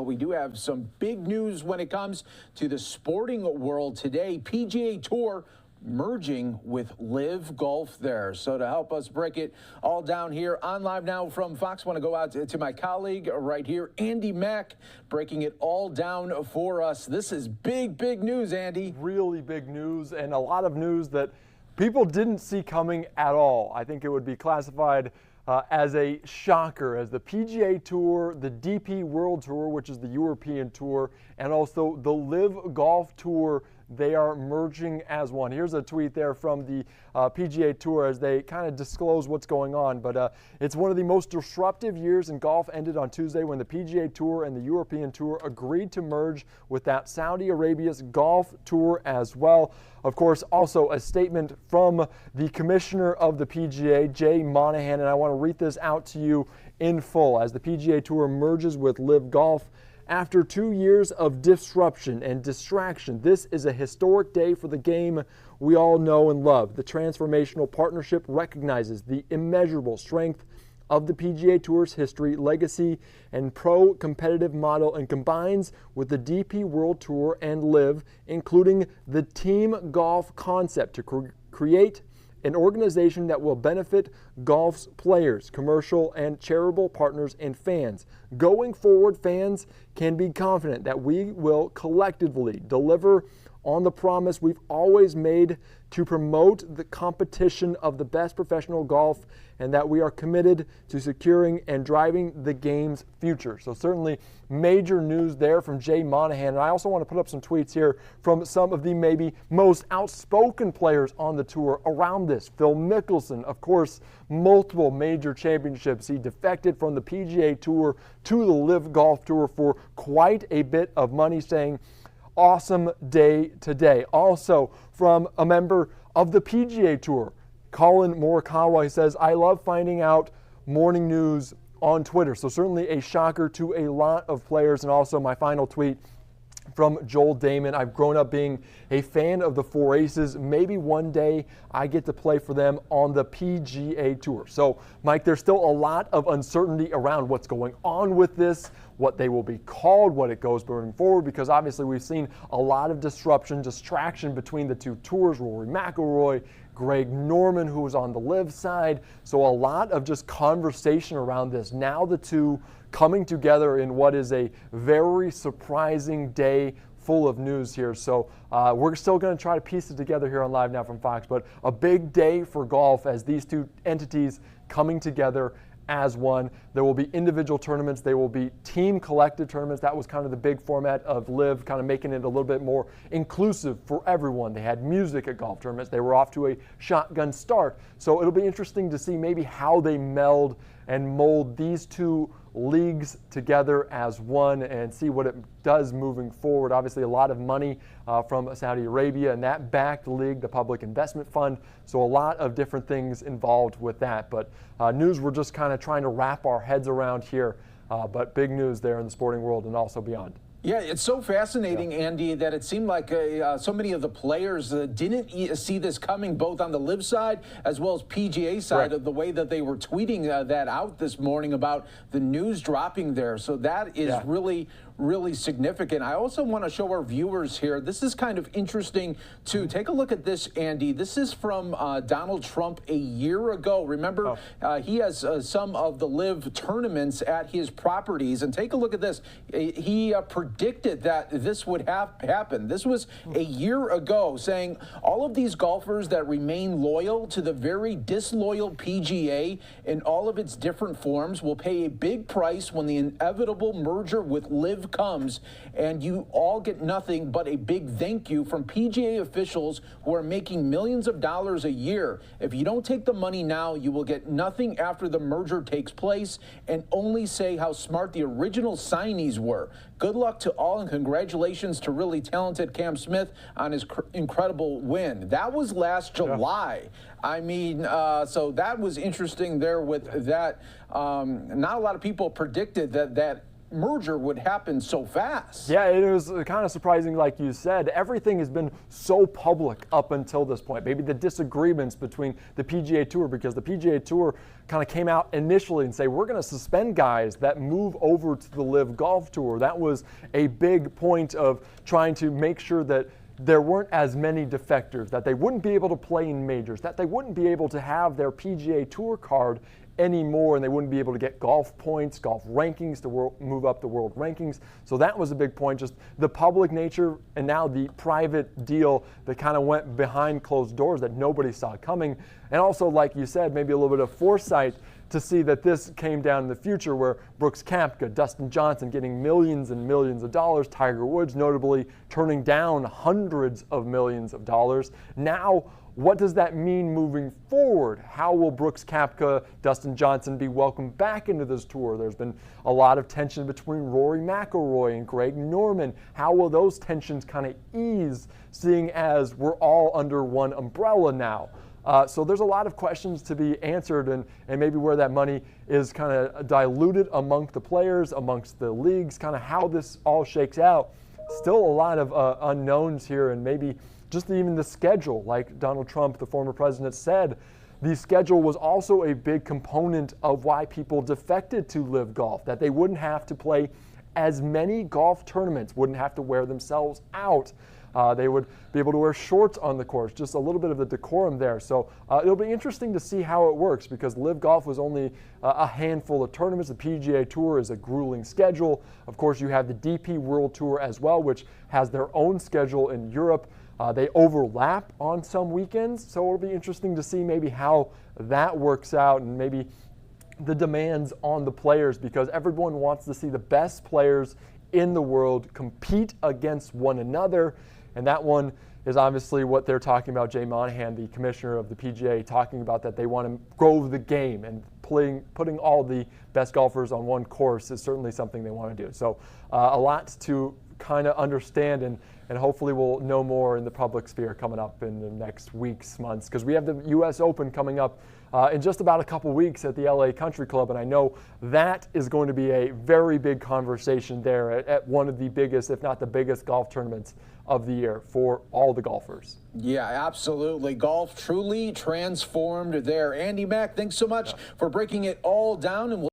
Well, we do have some big news when it comes to the sporting world today. PGA Tour merging with LIV Golf there. So to help us break it all down here on Live Now from Fox, I want to go out to my colleague right here, Andy Mack, breaking it all down for us. This is big, big news, Andy. Really big news, and a lot of news that people didn't see coming at all. I think it would be classified as a shocker, as the PGA Tour, the DP World Tour, which is the European Tour, and also the LIV Golf Tour, they are merging as one. Here's a tweet there from the PGA Tour as they kind of disclose what's going on. But it's one of the most disruptive years in golf ended on Tuesday when the PGA Tour and the European Tour agreed to merge with that Saudi Arabia's Golf Tour as well. Of course, also a statement from the commissioner of the PGA, Jay Monahan, and I want to read this out to you in full. As the PGA Tour merges with LIV Golf, after 2 years of disruption and distraction, this is a historic day for the game we all know and love. The transformational partnership recognizes the immeasurable strength of the PGA Tour's history, legacy, and pro-competitive model, and combines with the DP World Tour and LIV, including the team golf concept to create an organization that will benefit golf's players, commercial and charitable partners, and fans. Going forward, fans can be confident that we will collectively deliver on the promise we've always made to promote the competition of the best professional golf, and that we are committed to securing and driving the game's future. So certainly major news there from Jay Monahan. And I also want to put up some tweets here from some of the maybe most outspoken players on the tour around this. Phil Mickelson, of course, multiple major championships. He defected from the PGA Tour to the LIV Golf Tour for quite a bit of money, saying, "Awesome day today." Also from a member of the PGA Tour, Colin Morikawa, he says, "I love finding out morning news on Twitter." So certainly a shocker to a lot of players. And also my final tweet from Joel Damon. I've grown up being a fan of the Four Aces. Maybe one day I get to play for them on the PGA Tour. So, Mike, there's still a lot of uncertainty around what's going on with this, what they will be called, what it goes moving forward, because obviously we've seen a lot of distraction between the two tours. Rory McIlroy, Greg Norman, who was on the LIV side. So a lot of just conversation around this. Now the two coming together in what is a very surprising day full of news here. So we're still going to try to piece it together here on Live Now from Fox, but a big day for golf as these two entities coming together as one. There will be individual tournaments. There will be team collective tournaments. That was kind of the big format of LIV, kind of making it a little bit more inclusive for everyone. They had music at golf tournaments. They were off to a shotgun start. So it'll be interesting to see maybe how they meld and mold these two leagues together as one and see what it does moving forward. Obviously a lot of money from Saudi Arabia and that backed league, the Public Investment Fund. So a lot of different things involved with that. But news we're just kind of trying to wrap our heads around here. But big news there in the sporting world and also beyond. Yeah, it's so fascinating, Andy, that it seemed like so many of the players didn't see this coming, both on the LIV side as well as PGA side, of the way that they were tweeting that out this morning about the news dropping there. So that is really significant. I also want to show our viewers here, this is kind of interesting too. Take a look at this, Andy. This is from Donald Trump a year ago. Remember, he has some of the LIV tournaments at his properties, and take a look at this. He predicted that this would happen. This was a year ago, saying all of these golfers that remain loyal to the very disloyal PGA in all of its different forms will pay a big price when the inevitable merger with LIV comes, and you all get nothing but a big thank you from PGA officials who are making millions of dollars a year. If you don't take the money now, you will get nothing after the merger takes place, and only say how smart the original signees were. Good luck to all, and congratulations to really talented Cam Smith on his incredible win. That was last July. I mean, so that was interesting there with that. Not a lot of people predicted that merger would happen so fast. Yeah, it was kind of surprising, like you said. Everything has been so public up until this point. Maybe the disagreements between the PGA Tour, because the PGA Tour kind of came out initially and say, we're going to suspend guys that move over to the LIV Golf Tour. That was a big point of trying to make sure that there weren't as many defectors, that they wouldn't be able to play in majors, that they wouldn't be able to have their PGA Tour card anymore, and they wouldn't be able to get golf points, golf rankings to move up the world rankings. So that was a big point, just the public nature and now the private deal that kind of went behind closed doors that nobody saw coming. And also, like you said, maybe a little bit of foresight to see that this came down in the future, where Brooks Koepka, Dustin Johnson getting millions and millions of dollars, Tiger Woods notably turning down hundreds of millions of dollars. Now, what does that mean moving forward? How will Brooks Koepka, Dustin Johnson be welcomed back into this tour? There's been a lot of tension between Rory McIlroy and Greg Norman. How will those tensions kind of ease, seeing as we're all under one umbrella now? So there's a lot of questions to be answered, and maybe where that money is kind of diluted amongst the players, amongst the leagues, kind of how this all shakes out. Still a lot of unknowns here, and maybe just even the schedule. Like Donald Trump, the former president, said, the schedule was also a big component of why people defected to LIV Golf, that they wouldn't have to play as many golf tournaments, wouldn't have to wear themselves out. They would be able to wear shorts on the course, just a little bit of the decorum there. So it'll be interesting to see how it works, because LIV Golf was only a handful of tournaments. The PGA Tour is a grueling schedule. Of course, you have the DP World Tour as well, which has their own schedule in Europe. They overlap on some weekends, so it'll be interesting to see maybe how that works out, and maybe the demands on the players, because everyone wants to see the best players in the world compete against one another. And that one is obviously what they're talking about. Jay Monahan, the commissioner of the PGA, talking about that they want to grow the game, and putting all the best golfers on one course is certainly something they want to do. So a lot to kind of understand, and hopefully we'll know more in the public sphere coming up in the next weeks, months, because we have the U.S. Open coming up in just about a couple weeks at the LA Country Club, and I know that is going to be a very big conversation there at one of the biggest, if not the biggest, golf tournaments of the year for all the golfers. Yeah, absolutely. Golf truly transformed there. Andy Mack, thanks so much for breaking it all down, and we'll